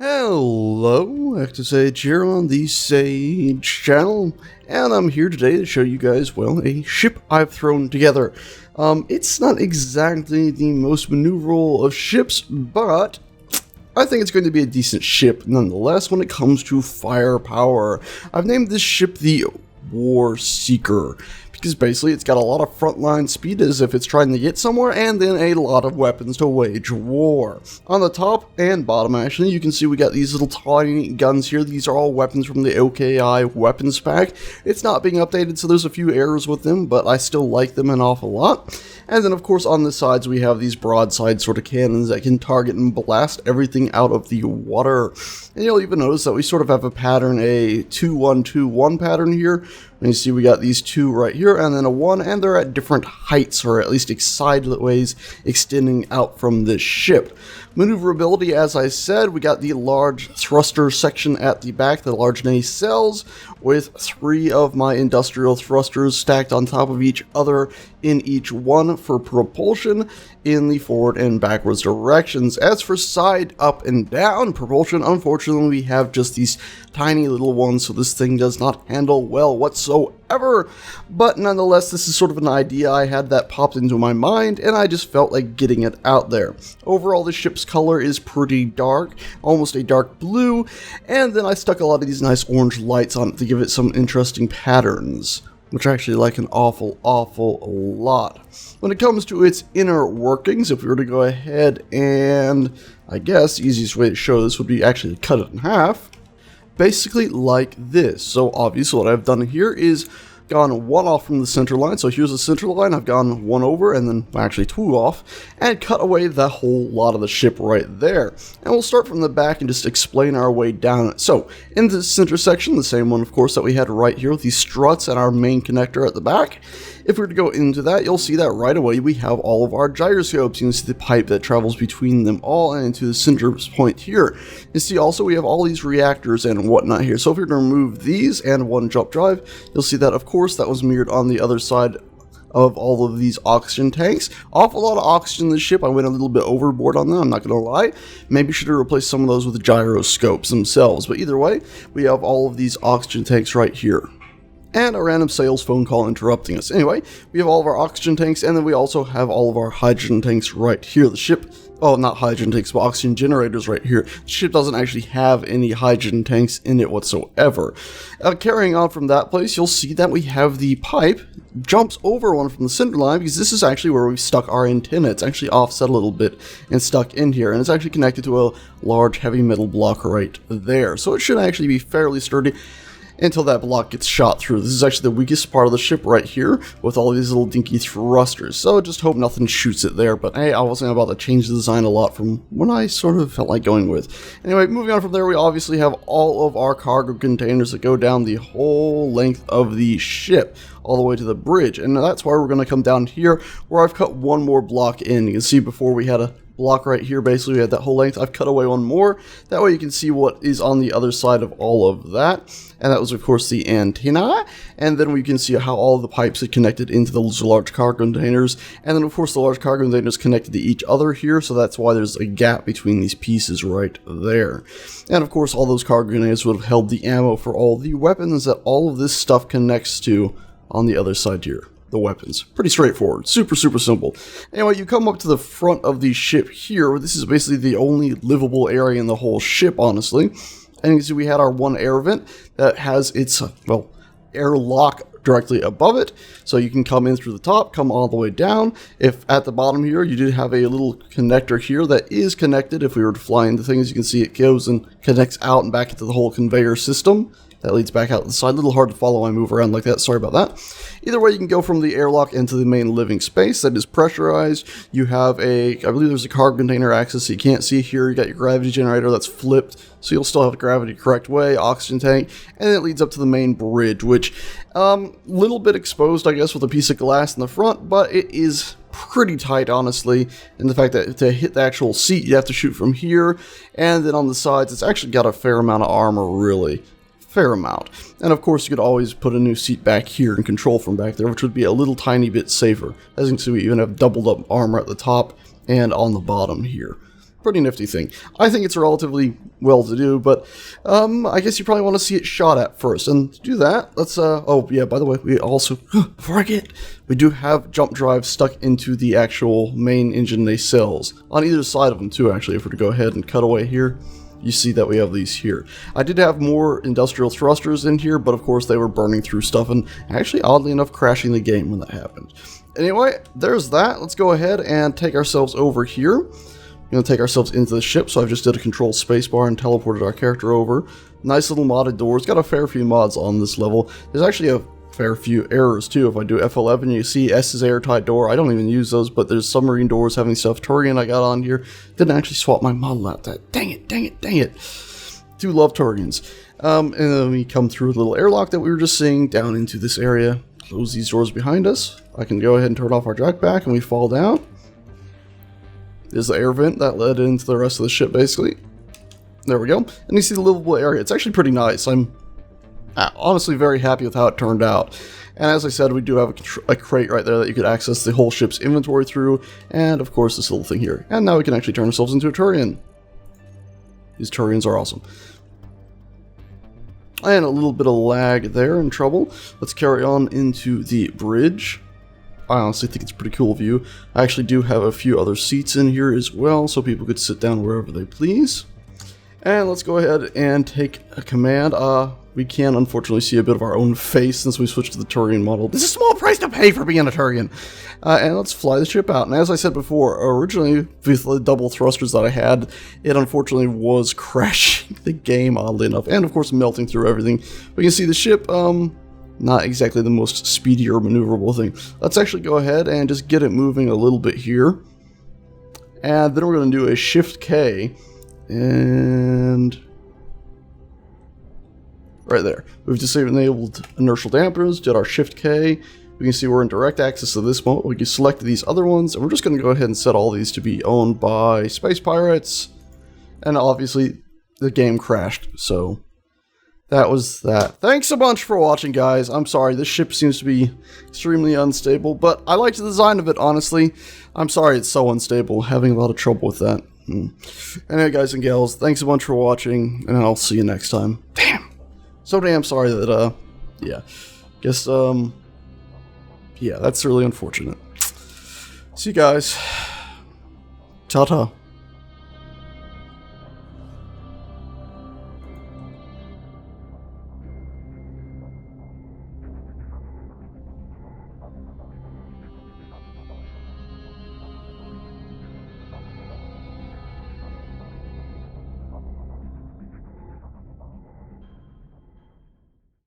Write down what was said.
Hello, ActiveSage here on the Sage channel, and I'm here today to show you guys, well, a ship I've thrown together. It's not exactly the most maneuverable of ships, but I think it's going to be a decent ship nonetheless when it comes to firepower. I've named this ship the WarSeeker, because basically it's got a lot of frontline speed as if it's trying to get somewhere, and then a lot of weapons to wage war. On the top and bottom actually, you can see we got these little tiny guns here. These are all weapons from the OKI weapons pack. It's not being updated, so there's a few errors with them, but I still like them an awful lot. And then of course on the sides we have these broadside sort of cannons that can target and blast everything out of the water. And you'll even notice that we sort of have a pattern, a 2-1-2-1 pattern here. And you see we got these two right here and then a 1, and they're at different heights, or at least sideways extending out from this ship. Maneuverability, as I said, we got the large thruster section at the back, the large nacelles, with 3 of my industrial thrusters stacked on top of each other in each one for propulsion in the forward and backwards directions. As for side up and down propulsion, unfortunately we have just these tiny little ones, so this thing does not handle well whatsoever. But nonetheless, this is sort of an idea I had that popped into my mind, and I just felt like getting it out there. Overall, the ship's color is pretty dark, almost a dark blue, and then I stuck a lot of these nice orange lights on it to give it some interesting patterns, which I actually like an awful lot. When it comes to its inner workings, if we were to go ahead and, I guess the easiest way to show this would be actually to cut it in half, basically like this. So obviously what I've done here is gone 1 off from the center line. So here's the center line, I've gone 1 over and then actually 2 off and cut away the whole lot of the ship right there. And we'll start from the back and just explain our way down it. So in the center section, the same one of course that we had right here with these struts and our main connector at the back. If we were to go into that, you'll see that right away we have all of our gyroscopes. You can see the pipe that travels between them all and into the center point here. You see also we have all these reactors and whatnot here. So if we were to remove these and 1 jump drive, you'll see that of course that was mirrored on the other side of all of these oxygen tanks. Awful lot of oxygen in the ship. I went a little bit overboard on that, I'm not gonna lie. Maybe should have replaced some of those with gyroscopes themselves. But either way, we have all of these oxygen tanks right here. And a random sales phone call interrupting us. Anyway, we have all of our oxygen tanks, and then we also have all of our hydrogen tanks right here. The ship, oh, not hydrogen tanks, but oxygen generators right here. The ship doesn't actually have any hydrogen tanks in it whatsoever. Carrying on from that place, you'll see that we have the pipe jumps over one from the center line, because this is actually where we've stuck our antenna. It's actually offset a little bit and stuck in here, and it's actually connected to a large heavy metal block right there. So it should actually be fairly sturdy until that block gets shot through. This is actually the weakest part of the ship right here, with all these little dinky thrusters, so just hope nothing shoots it there. But hey, I wasn't about to change the design a lot from what I sort of felt like going with. Anyway, moving on from there, we obviously have all of our cargo containers that go down the whole length of the ship, all the way to the bridge, and that's why we're going to come down here, where I've cut 1 more block in. You can see before we had a block right here, basically we had that whole length. I've cut away 1 more, that way you can see what is on the other side of all of that. And that was of course the antenna, and then we can see how all of the pipes are connected into those large cargo containers, and then of course the large cargo containers connected to each other here, so that's why there's a gap between these pieces right there. And of course all those cargo containers would have held the ammo for all the weapons that all of this stuff connects to on the other side here. The weapons. Pretty straightforward. Super simple. Anyway, you come up to the front of the ship here. This is basically the only livable area in the whole ship, honestly. And you can see we had our 1 air vent that has its, well, airlock directly above it. So you can come in through the top, come all the way down. If at the bottom here, you do have a little connector here that is connected. If we were to fly into things, you can see it goes and connects out and back into the whole conveyor system. That leads back out the side. A little hard to follow when I move around like that. Sorry about that. Either way, you can go from the airlock into the main living space that is pressurized. You have I believe there's a cargo container access, so you can't see here. You got your gravity generator that's flipped, so you'll still have the gravity correct way, oxygen tank, and then it leads up to the main bridge, which, little bit exposed, I guess, with a piece of glass in the front, but it is pretty tight, honestly, and the fact that to hit the actual seat, you have to shoot from here, and then on the sides, it's actually got a fair amount of armor, really. Fair amount. And of course you could always put a new seat back here and control from back there, which would be a little tiny bit safer. As you can see, we even have doubled up armor at the top and on the bottom here. pretty nifty thing. I think it's relatively well to do, but I guess you probably want to see it shot at first. And to do that, let's oh yeah, by the way, we also before I get, we do have jump drives stuck into the actual main engine nacelles on either side of them too. Actually, if we're to go ahead and cut away here, you see that we have these here. I did have more industrial thrusters in here, but of course they were burning through stuff and actually, oddly enough, crashing the game when that happened. Anyway, there's that. Let's go ahead and take ourselves over here. We're going to take ourselves into the ship, so I've just did a control spacebar and teleported our character over. Nice little modded doors. Got a fair few mods on this level. There's actually a fair few errors too. If I do F11, you see S is airtight door. I don't even use those, but there's submarine doors having stuff. Turian I got on here. Didn't actually swap my model out. That dang it, dang it, dang it. Do love Turians. And then we come through a little airlock that we were just seeing down into this area. Close these doors behind us. I can go ahead and turn off our jetpack and we fall down. There's the air vent that led into the rest of the ship basically. There we go. And you see the livable area. It's actually pretty nice. I'm honestly very happy with how it turned out. And as I said, we do have a crate right there that you could access the whole ship's inventory through. And of course this little thing here. And now we can actually turn ourselves into a Turian. These Turians are awesome. And a little bit of lag there and trouble. Let's carry on into the bridge. I honestly think it's a pretty cool view. I actually do have a few other seats in here as well, so people could sit down wherever they please. And let's go ahead and take a command. We can unfortunately see a bit of our own face since we switched to the Turian model. This is a small price to pay for being a Turian. And let's fly the ship out. And as I said before, originally with the double thrusters that I had, it unfortunately was crashing the game, oddly enough. And of course melting through everything. We can see the ship, not exactly the most speedy or maneuverable thing. Let's actually go ahead and just get it moving a little bit here. And then we're going to do a Shift K. And right there. We've disabled inertial dampers, did our Shift K. We can see we're in direct access to this mode. We can select these other ones, and we're just going to go ahead and set all these to be owned by space pirates. And obviously, the game crashed, so that was that. Thanks a bunch for watching, guys. I'm sorry, this ship seems to be extremely unstable, but I like the design of it, honestly. I'm sorry it's so unstable, having a lot of trouble with that. Anyway, guys and gals, thanks a bunch for watching, and I'll see you next time. Damn! So damn sorry that, yeah. Guess, yeah, that's really unfortunate. See you guys. Ta-ta.